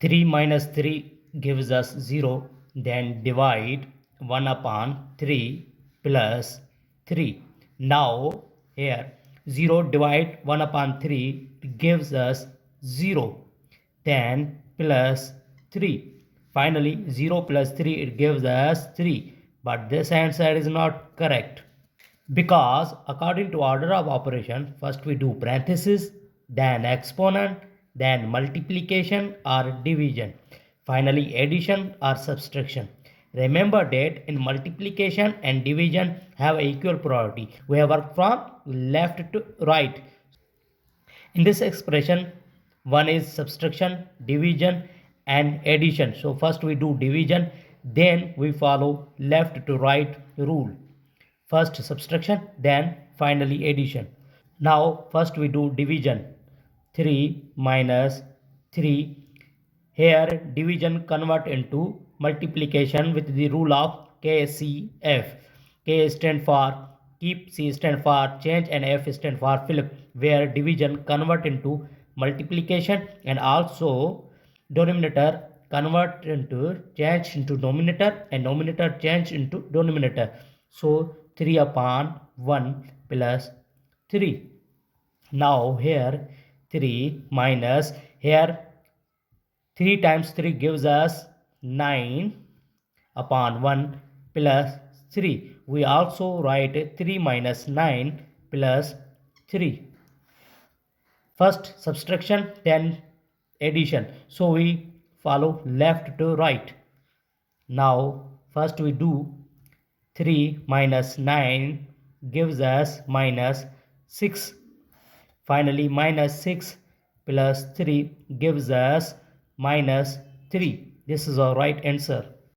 3 minus 3 gives us 0. Then divide 1 upon 3 plus 3. Now here 0 divide 1 upon 3 gives us 0. Then plus 3. Finally 0 plus 3 it gives us 3. But this answer is not correct. Because according to order of operation, first we do parenthesis, then exponent, then multiplication or division, finally addition or subtraction. Remember that in multiplication and division have equal priority. We have worked from left to right. In this expression, one is subtraction, division and addition. So first we do division, then we follow left to right rule. First subtraction, then finally addition. Now first we do division. 3 minus 3. Here division convert into multiplication with the rule of KCF. K stand for keep, C stand for change and F stand for flip, where division convert into multiplication and also denominator convert into change into numerator and numerator change into denominator. So 3 upon 1 plus 3. Now here 3 minus here 3 times 3 gives us 9 upon 1 plus 3. We also write 3 minus 9 plus 3. First subtraction, then addition. So we follow left to right. Now first we do 3 minus 9 gives us minus 6. Finally minus 6 plus 3 gives us minus 3. This is our right answer.